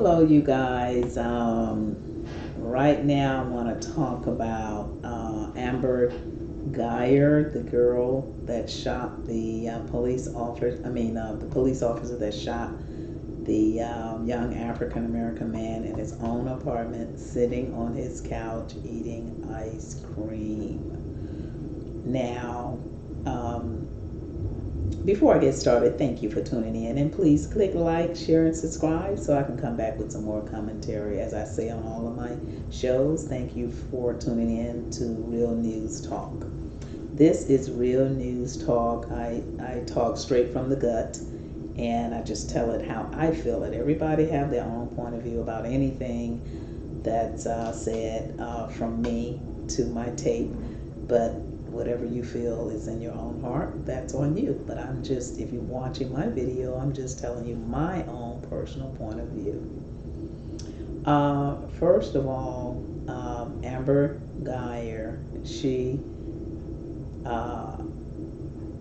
Hello, you guys. Right now, I want to talk about Amber Guyger, the girl that shot the police officer. The police officer that shot the young African American man in his own apartment, sitting on his couch eating ice cream. Now, before I get started, thank you for tuning in, and please click like, share, and subscribe so I can come back with some more commentary. As I say on all of my shows, thank you for tuning in to Real News Talk. This is Real News Talk. I talk straight from the gut, and I just tell it how I feel it. Everybody have their own point of view about anything that's said from me to my tape, but whatever you feel is in your own heart, that's on you. But if you're watching my video, I'm just telling you my own personal point of view. First of all, Amber Guyger, she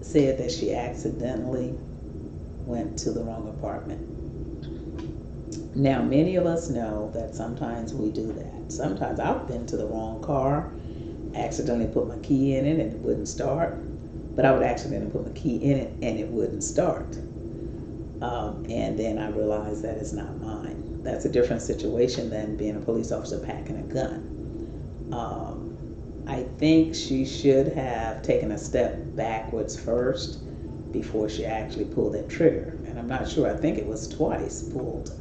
said that she accidentally went to the wrong apartment. Now, many of us know that sometimes we do that. Sometimes I've been to the wrong car, accidentally put my key in it and it wouldn't start, but I would accidentally put my key in it and it wouldn't start, and then I realized that it's not mine. That's a different situation than being a police officer packing a gun. I think she should have taken a step backwards first before she actually pulled that trigger, and I'm not sure, I think it was twice pulled.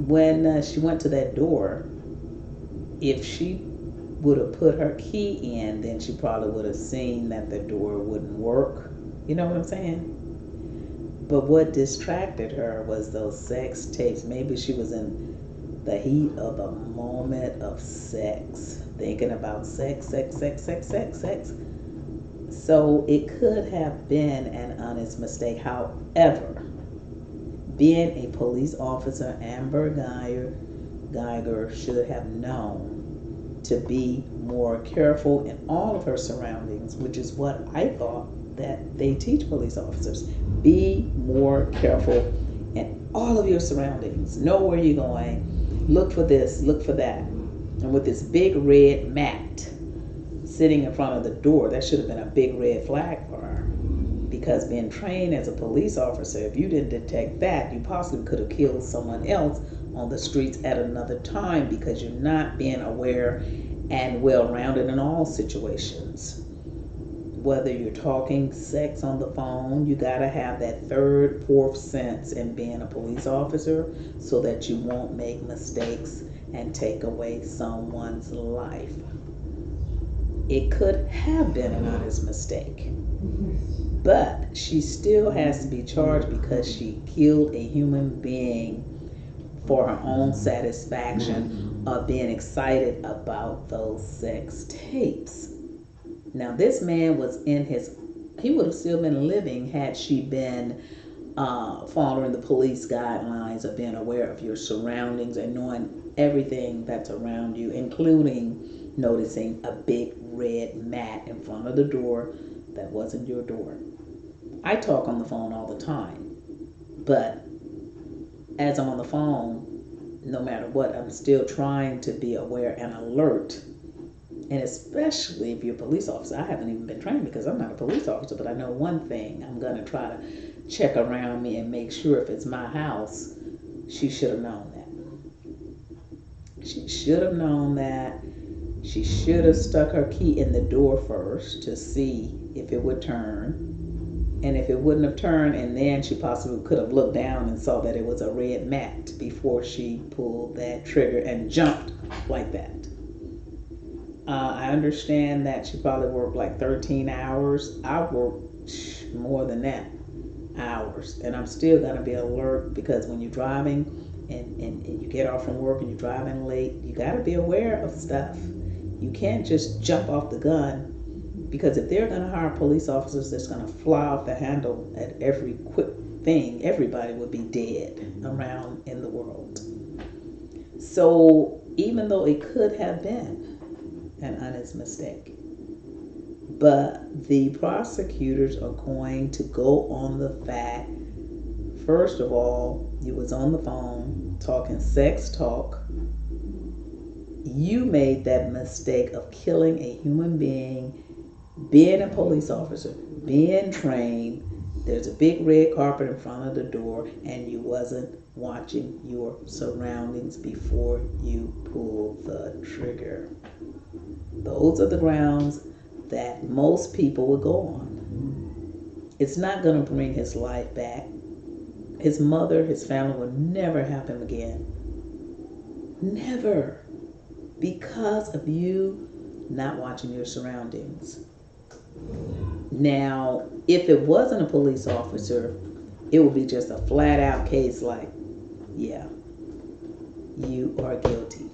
When she went to that door, if she would have put her key in, then she probably would have seen that the door wouldn't work. You know what I'm saying? But what distracted her was those sex tapes. Maybe she was in the heat of a moment of sex, thinking about sex. So it could have been an honest mistake. However, being a police officer, Amber Guyger should have known to be more careful in all of her surroundings, which is what I thought that they teach police officers. Be more careful in all of your surroundings. Know where you're going. Look for this, look for that. And with this big red mat sitting in front of the door, that should have been a big red flag for her. Because being trained as a police officer, if you didn't detect that, you possibly could have killed someone else on the streets at another time, because you're not being aware and well-rounded in all situations. Whether you're talking sex on the phone, you gotta have that third, fourth sense in being a police officer so that you won't make mistakes and take away someone's life. It could have been an honest mistake, but she still has to be charged because she killed a human being for her own satisfaction of being excited about those sex tapes. Now, this man was he would have still been living had she been following the police guidelines of being aware of your surroundings and knowing everything that's around you, including noticing a big red mat in front of the door that wasn't your door. I talk on the phone all the time, but as I'm on the phone, no matter what, I'm still trying to be aware and alert. And especially if you're a police officer, I haven't even been trained because I'm not a police officer, but I know one thing. I'm going to try to check around me and make sure if it's my house. She should have known that. She should have known that. She should have stuck her key in the door first to see if it would turn. And if it wouldn't have turned, and then she possibly could have looked down and saw that it was a red mat before she pulled that trigger and jumped like that. I understand that she probably worked like 13 hours. I worked more than that hours. And I'm still going to be alert, because when you're driving and you get off from work and you're driving late, you got to be aware of stuff. You can't just jump off the gun, because if they're going to hire police officers that's going to fly off the handle at every quick thing, everybody would be dead around in the world. So even though it could have been an honest mistake, but the prosecutors are going to go on the fact first of all, you was on the phone talking sex talk. You made that mistake of killing a human being, being a police officer, being trained. There's a big red carpet in front of the door, and you wasn't watching your surroundings before you pulled the trigger. Those are the grounds that most people would go on. It's not going to bring his life back. His mother, his family will never have him again. Never. Because of you not watching your surroundings. Now, if it wasn't a police officer, it would be just a flat out case like, yeah, you are guilty.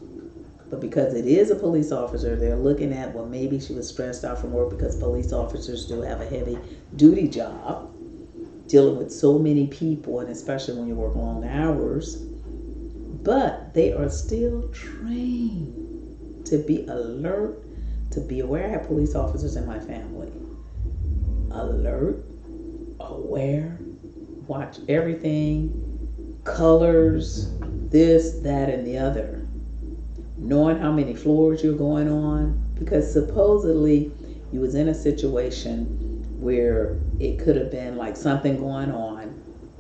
But because it is a police officer, they're looking at, well, maybe she was stressed out from work, because police officers do have a heavy duty job dealing with so many people, and especially when you work long hours. But they are still trained to be alert, to be aware. I have police officers in my family. Alert, aware, watch everything, colors, this, that, and the other. Knowing how many floors you're going on, because supposedly you was in a situation where it could have been like something going on.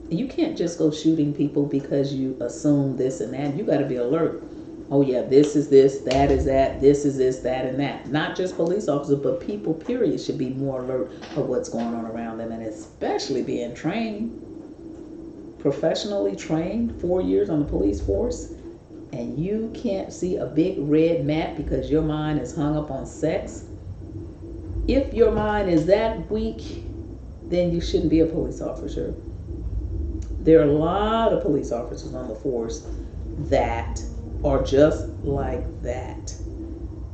You can't just go shooting people because you assume this and that. You got to be alert. Oh yeah, this is this, that is that, this is this, that, and that. Not just police officers, but people, period, should be more alert of what's going on around them, and especially being trained, professionally trained, 4 years on the police force, and you can't see a big red map because your mind is hung up on sex. If your mind is that weak, then you shouldn't be a police officer. There are a lot of police officers on the force that are just like that,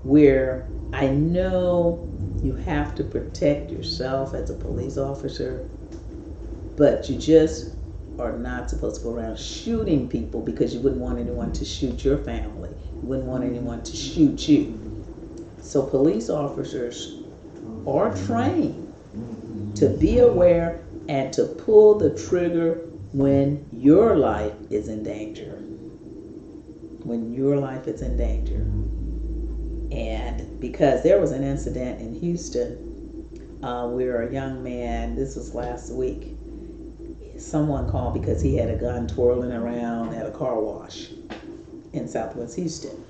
where I know you have to protect yourself as a police officer, but you just are not supposed to go around shooting people, because you wouldn't want anyone to shoot your family. You wouldn't want anyone to shoot you. So police officers are trained to be aware and to pull the trigger when your life is in danger. When your life is in danger. And because there was an incident in Houston where a young man, this was last week, someone called because he had a gun twirling around at a car wash in Southwest Houston.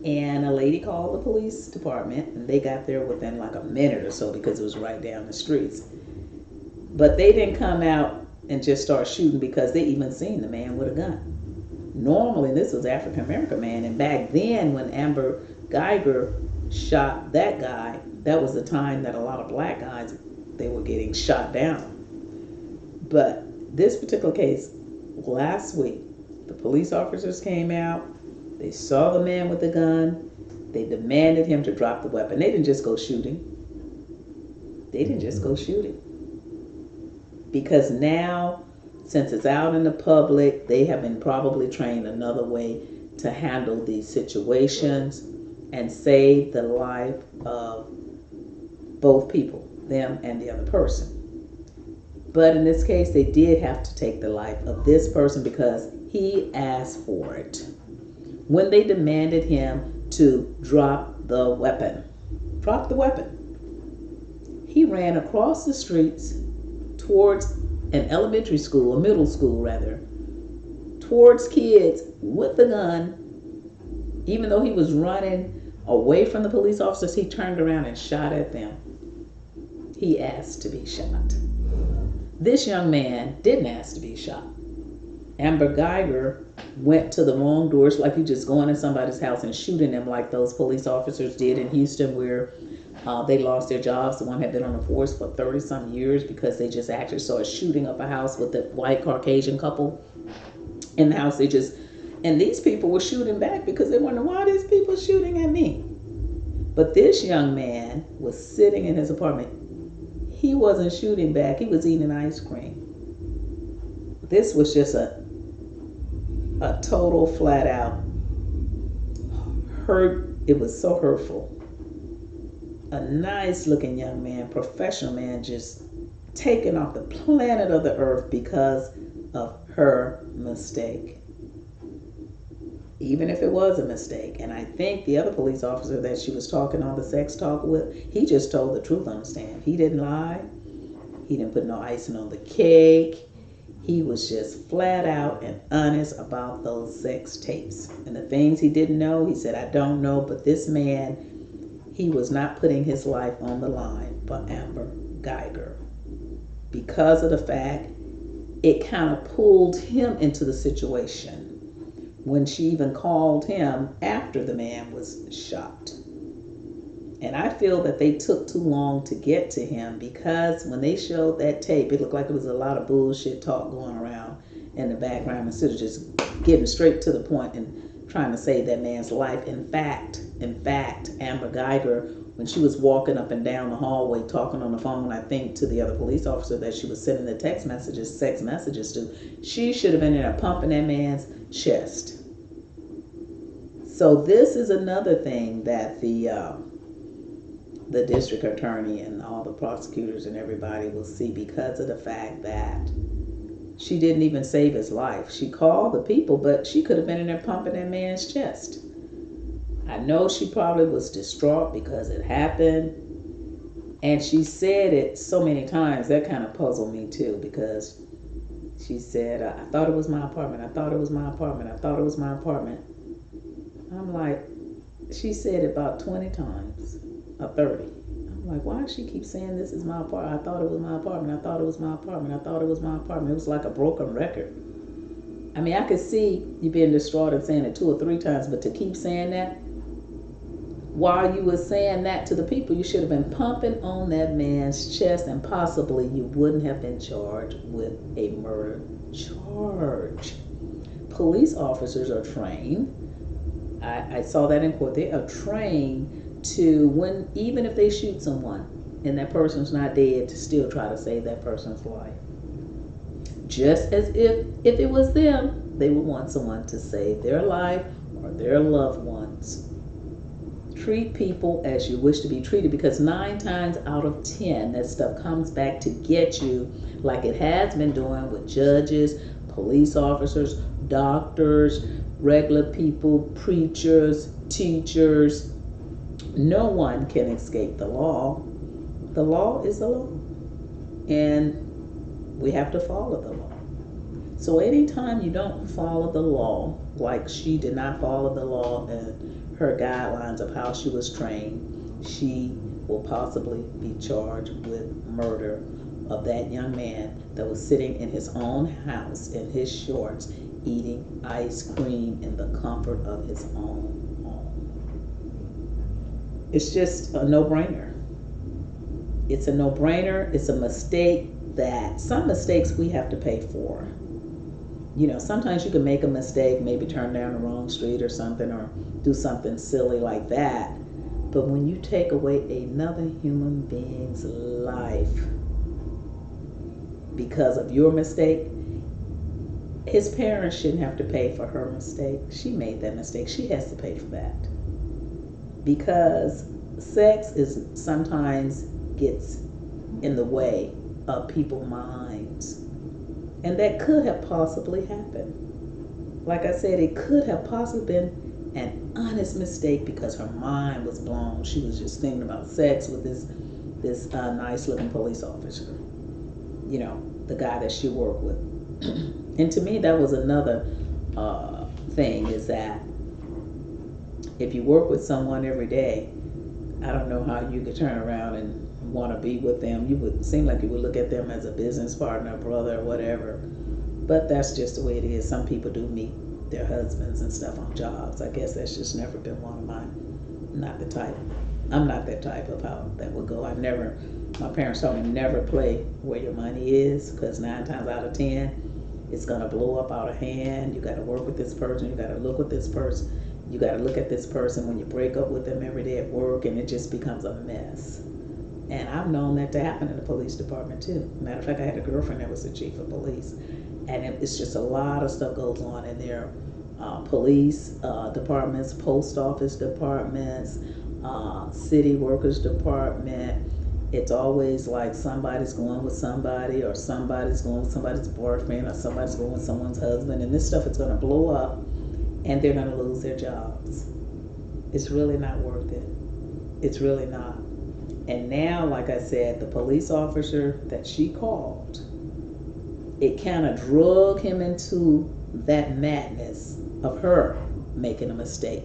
And a lady called the police department, and they got there within like a minute or so because it was right down the streets. But they didn't come out and just start shooting because they even seen the man with a gun. Normally, this was African American man, and back then when Guyger shot that guy, that was the time that a lot of black guys, they were getting shot down. But this particular case, last week, the police officers came out, they saw the man with the gun, they demanded him to drop the weapon. They didn't just go shooting. They didn't just go shooting. Because now, since it's out in the public, they have been probably trained another way to handle these situations and save the life of both people, them and the other person. But in this case, they did have to take the life of this person because he asked for it. When they demanded him to drop the weapon, he ran across the streets towards an elementary school, a middle school rather, towards kids with a gun. Even though he was running away from the police officers, he turned around and shot at them. He asked to be shot. This young man didn't ask to be shot. AMBERGUYGER went to the wrong doors, like you just going in somebody's house and shooting them like those police officers did in Houston, where they lost their jobs. The one had been on the force for 30-some years because they just actually started shooting up a house with the white Caucasian couple in the house. And these people were shooting back because they wondered, why are these people shooting at me? But this young man was sitting in his apartment. He wasn't shooting back. He was eating ice cream. This was just a total flat out hurt. It was so hurtful. A nice looking young man, professional man, just taken off the planet of the earth because of her mistake. Even if it was a mistake. And I think the other police officer that she was talking on the sex talk with, he just told the truth on the stand. He didn't lie. He didn't put no icing on the cake. He was just flat out and honest about those sex tapes. And the things he didn't know, he said, I don't know. But this man, he was not putting his life on the line for Amber Guyger. Because of the fact it kind of pulled him into the situation when she even called him after the man was shot. And I feel that they took too long to get to him, because when they showed that tape, it looked like it was a lot of bullshit talk going around in the background instead of just getting straight to the point and trying to save that man's life. In fact, Amber Guyger, when she was walking up and down the hallway talking on the phone, I think to the other police officer that she was sending the sex messages to, she should have been in there pumping that man's chest. So this is another thing that the district attorney and all the prosecutors and everybody will see, because of the fact that she didn't even save his life. She called the people, but she could have been in there pumping that man's chest. I know she probably was distraught because it happened, and she said it so many times. That kind of puzzled me too, because she said, I thought it was my apartment. I thought it was my apartment. I thought it was my apartment. I'm like, she said it about 20 times, or 30. I'm like, why does she keep saying this is my apartment? I thought it was my apartment. I thought it was my apartment. I thought it was my apartment. It was like a broken record. I mean, I could see you being distraught and saying it 2 or 3 times, but to keep saying that, while you were saying that to the people, you should have been pumping on that man's chest, and possibly you wouldn't have been charged with a murder charge. Police officers are trained. I saw that in court. They are trained to, when even if they shoot someone and that person's not dead, to still try to save that person's life. Just as if it was them, they would want someone to save their life or their loved ones. Treat people as you wish to be treated, because 9 times out of 10, that stuff comes back to get you, like it has been doing with judges, police officers, doctors, regular people, preachers, teachers. No one can escape the law. The law is the law, and we have to follow the law. So anytime you don't follow the law, like she did not follow the law and her guidelines of how she was trained, she will possibly be charged with murder of that young man that was sitting in his own house in his shorts, eating ice cream in the comfort of his own home. It's just a no-brainer. It's a no-brainer. It's a mistake that some mistakes we have to pay for. You know, sometimes you can make a mistake, maybe turn down the wrong street or something, or do something silly like that. But when you take away another human being's life because of your mistake, his parents shouldn't have to pay for her mistake. She made that mistake. She has to pay for that. Because sex is sometimes gets in the way of people's minds. And that could have possibly happened. Like I said, it could have possibly been an honest mistake because her mind was blown. She was just thinking about sex with this nice looking police officer. You know, the guy that she worked with. And to me, that was another thing, is that if you work with someone every day, I don't know how you could turn around and want to be with them. You would seem like you would look at them as a business partner, brother, or whatever. But that's just the way it is. Some people do meet their husbands and stuff on jobs. I guess that's just never been one of mine. I'm not the type of how that would go. My parents told me never play where your money is, because 9 times out of 10, it's going to blow up out of hand. You got to work with this person. You got to look with this person. You got to look at this person when you break up with them every day at work, and it just becomes a mess. And I've known that to happen in the police department too. Matter of fact, I had a girlfriend that was the chief of police, and it's just a lot of stuff goes on in their police departments, post office departments, city workers department, It's always like somebody's going with somebody, or somebody's going with somebody's boyfriend, or somebody's going with someone's husband, and this stuff is going to blow up and they're going to lose their jobs. It's really not worth it. It's really not. And now, like I said, the police officer that she called, it kind of drug him into that madness of her making a mistake.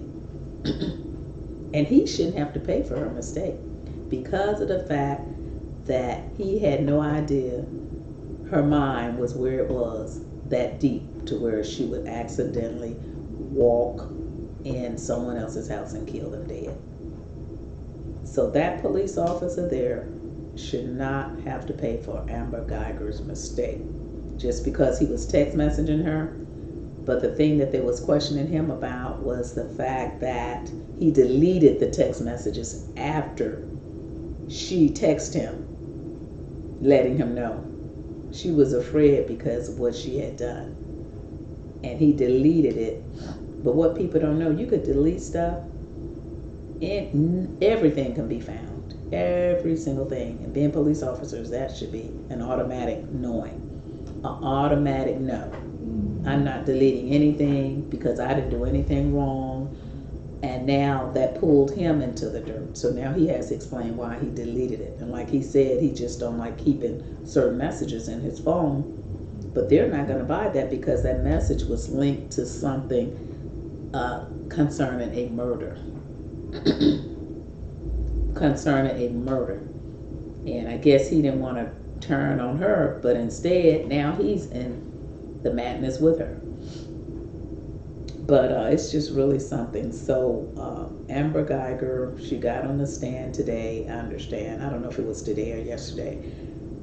And he shouldn't have to pay for her mistake, because of the fact that he had no idea her mind was where it was, that deep, to where she would accidentally walk in someone else's house and kill them dead. So that police officer there should not have to pay for Amber Guyger's mistake, just because he was text messaging her. But the thing that they was questioning him about was the fact that he deleted the text messages after she texted him, letting him know. She was afraid because of what she had done, and he deleted it. But what people don't know, you could delete stuff and everything can be found. Every single thing. And being police officers, that should be an automatic knowing. An automatic no. I'm not deleting anything because I didn't do anything wrong. And now that pulled him into the dirt. So now he has to explain why he deleted it. And like he said, he just don't like keeping certain messages in his phone. But they're not going to buy that because that message was linked to something concerning a murder. Concerning a murder. And I guess he didn't want to turn on her, but instead now he's in the madness with her. But it's just really something. So Amber Guyger, she got on the stand today, I understand. I don't know if it was today or yesterday.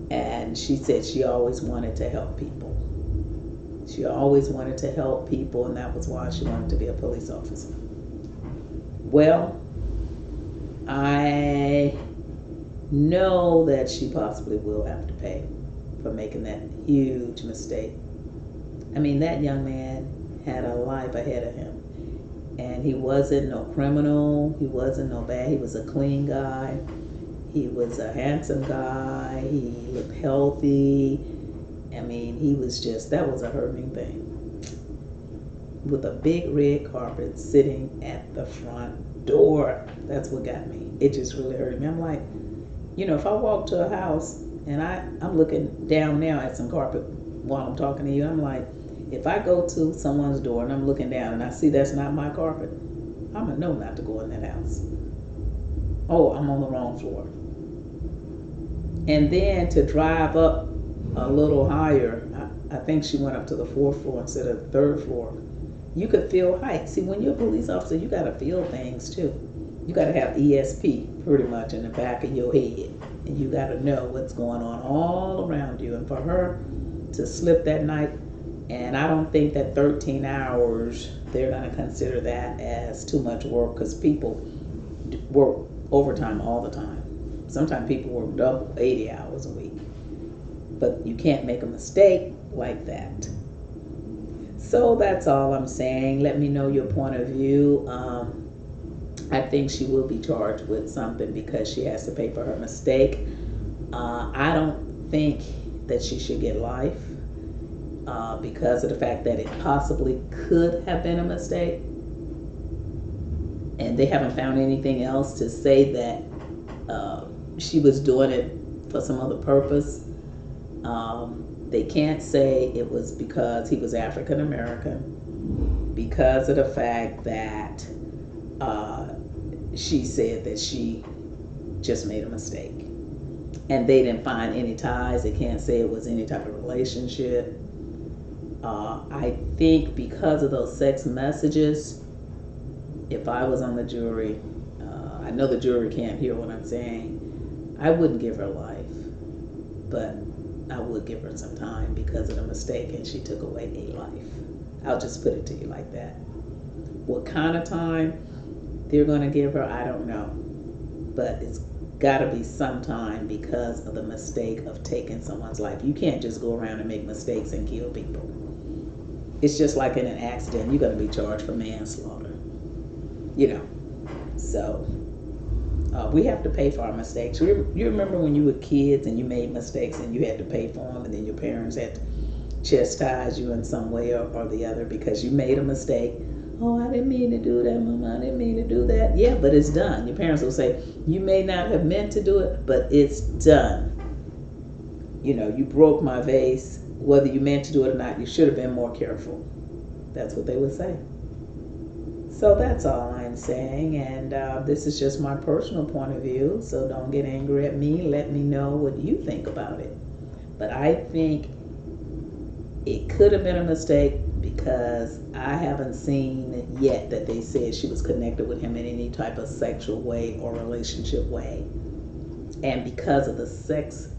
And she said she always wanted to help people. She always wanted to help people, and that was why she wanted to be a police officer. Well, I know that she possibly will have to pay for making that huge mistake. I mean, that young man had a life ahead of him. And he wasn't no criminal. He wasn't no bad. He was a clean guy. He was a handsome guy. He looked healthy. I mean, he was just, that was a hurting thing. With a big red carpet sitting at the front door. That's what got me. It just really hurt me. I'm like, you know, if I walk to a house and I'm looking down now at some carpet while I'm talking to you, I'm like, if I go to someone's door and I'm looking down and I see that's not my carpet, I'm going to know not to go in that house. Oh, I'm on the wrong floor. And then to drive up a little higher, I think she went up to the 4th floor instead of the 3rd floor. You could feel height. See, when you're a police officer, you got to feel things too. You got to have ESP pretty much in the back of your head. And you got to know what's going on all around you. And for her to slip that night, and I don't think that 13 hours, they're going to consider that as too much work, because people work overtime all the time. Sometimes people work double, 80 hours a week. But you can't make a mistake like that. So that's all I'm saying. Let me know your point of view. I think she will be charged with something because she has to pay for her mistake. I don't think that she should get life because of the fact that it possibly could have been a mistake. And they haven't found anything else to say that she was doing it for some other purpose. They can't say it was because he was African American, because of the fact that she said that she just made a mistake. And they didn't find any ties. They can't say it was any type of relationship. I think because of those sex messages, if I was on the jury, I know the jury can't hear what I'm saying, I wouldn't give her life, but I would give her some time because of the mistake, and she took away a life. I'll just put it to you like that. What kind of time they're going to give her, I don't know, but it's got to be some time because of the mistake of taking someone's life. You can't just go around and make mistakes and kill people. It's just like in an accident, you're going to be charged for manslaughter, you know. So We have to pay for our mistakes. You remember when you were kids and you made mistakes and you had to pay for them, and then your parents had to chastise you in some way or the other because you made a mistake. Oh, I didn't mean to do that, Mama. I didn't mean to do that. Yeah, but it's done. Your parents will say, you may not have meant to do it, but it's done. You broke my vase. Whether you meant to do it or not, you should have been more careful. That's what they would say. So that's all I'm saying, and this is just my personal point of view, so don't get angry at me. Let me know what you think about it. But I think it could have been a mistake because I haven't seen yet that they said she was connected with him in any type of sexual way or relationship way. And because of the sex,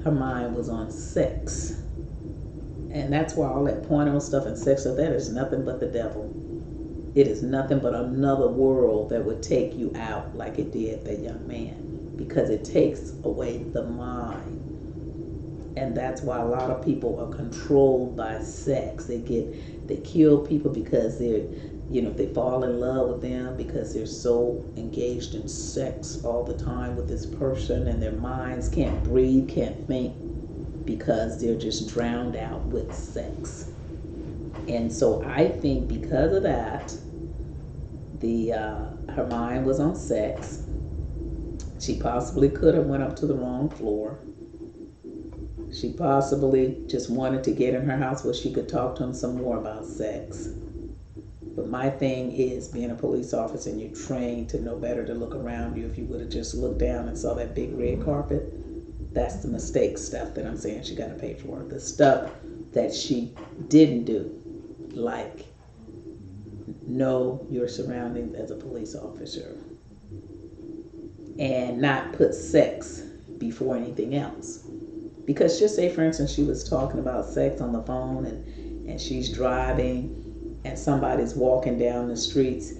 her mind was on sex. And that's why all that porno stuff and sex stuff, that is nothing but the devil. It is nothing but another world that would take you out like it did that young man, because it takes away the mind. And that's why a lot of people are controlled by sex. They kill people because they fall in love with them because they're so engaged in sex all the time with this person, and their minds can't breathe, can't think, because they're just drowned out with sex. And so I think because of that, her mind was on sex. She possibly could have went up to the wrong floor. She possibly just wanted to get in her house where she could talk to him some more about sex. But my thing is, being a police officer and you're trained to know better to look around you. If you would have just looked down and saw that big red carpet, that's the mistake stuff that I'm saying she got to pay for. The stuff that she didn't do, like know your surroundings as a police officer and not put sex before anything else. Because just say, for instance, she was talking about sex on the phone and she's driving and somebody's walking down the streets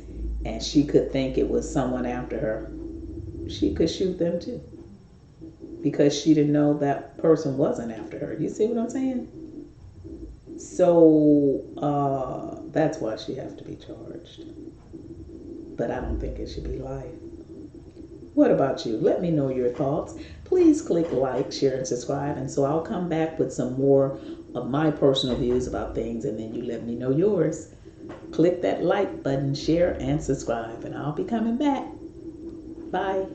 and she could think it was someone after her. She could shoot them too, because she didn't know that person wasn't after her. You see what I'm saying? So that's why she has to be charged. But I don't think it should be life. What about you? Let me know your thoughts. Please click like, share, and subscribe. And so I'll come back with some more of my personal views about things, and then you let me know yours. Click that like button, share, and subscribe, and I'll be coming back. Bye.